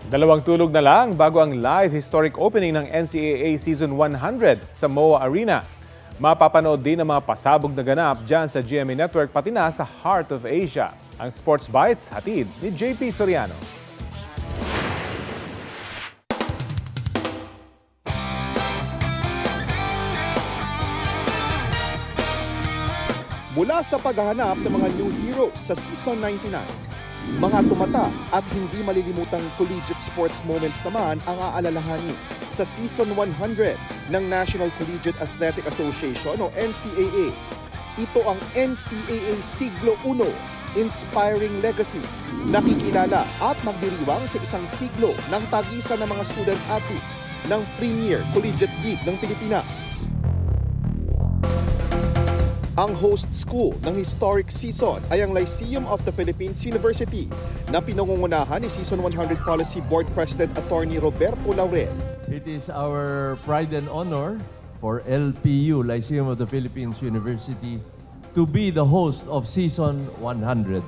Dalawang tulog na lang bago ang live historic opening ng NCAA Season 100 sa MOA Arena. Mapapanood din ang mga pasabog na ganap dyan sa GMA Network pati na sa Heart of Asia. Ang Sports Bites hatid ni JP Soriano. Mula sa paghahanap ng mga new heroes sa Season 99, mga tumata at hindi malilimutang collegiate sports moments naman ang aalalahanin sa Season 100 ng National Collegiate Athletic Association o NCAA. Ito ang NCAA Siglo I, Inspiring Legacies, nakikilala at magdiriwang sa isang siglo ng tagisan ng mga student athletes ng Premier Collegiate League ng Pilipinas. Ang host school ng historic season ay ang Lyceum of the Philippines University na pinangungunahan ni Season 100 Policy Board President Attorney Roberto Laurel. It is our pride and honor for LPU, Lyceum of the Philippines University, to be the host of Season 100.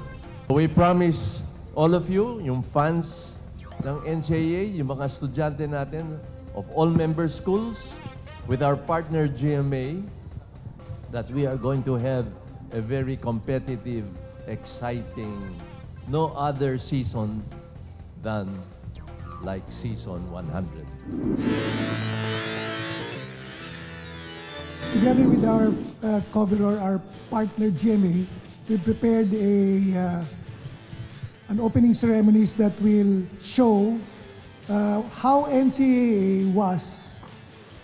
We promise all of you, yung fans ng NCAA, yung mga estudyante natin of all member schools, with our partner GMA, that we are going to have a very competitive, exciting, no other season than like Season 100. Together with our coverer, our partner GMA, we prepared an opening ceremonies that will show how NCAA was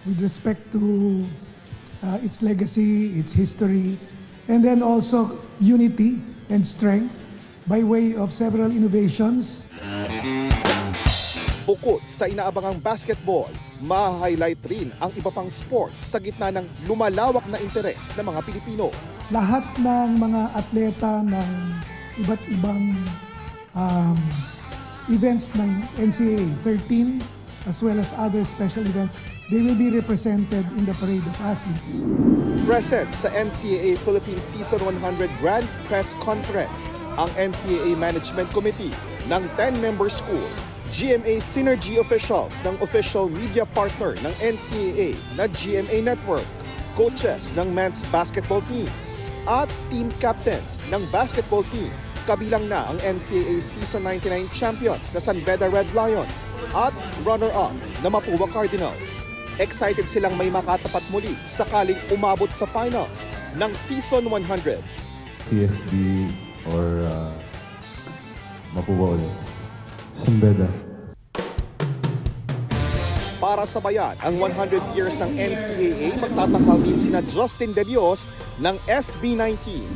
with respect to its legacy, its history, and then also unity and strength by way of several innovations. Bukod sa inaabangang basketball, ma-highlight rin ang iba pang sports sa gitna ng lumalawak na interes ng mga Pilipino. Lahat ng mga atleta ng iba't ibang events ng NCAA, 13 as well as other special events, they will be represented in the parade of athletes. Present sa NCAA Philippines Season 100 Grand Press Conference ang NCAA Management Committee ng 10-member school, GMA Synergy officials ng official media partner ng NCAA na GMA Network, coaches ng men's basketball teams, at team captains ng basketball team. Kabilang na ang NCAA Season 99 champions na San Beda Red Lions at runner-up na Mapua Cardinals. Excited silang may makatapat muli sakaling umabot sa finals ng Season 100. CSB or Mapua ulit. San Beda. Para sa bayan, ang 100 years ng NCAA, magtatanghal din sina Justin De Dios ng SB19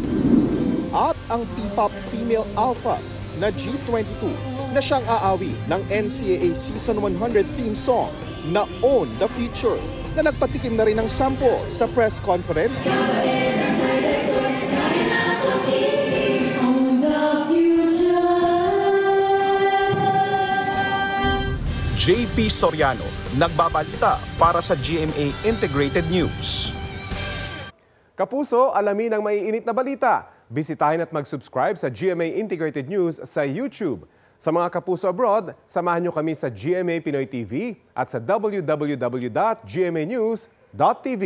at ang P-Pop Female Alphas na G22 na siyang aawi ng NCAA Season 100 theme song na Own the Future na nagpatikim na rin ng sample sa press conference. JP Soriano, nagbabalita para sa GMA Integrated News. Kapuso, alamin ang maiinit na balita. Bisitahin at mag-subscribe sa GMA Integrated News sa YouTube. Sa mga kapuso abroad, samahan nyo kami sa GMA Pinoy TV at sa www.gmanews.tv.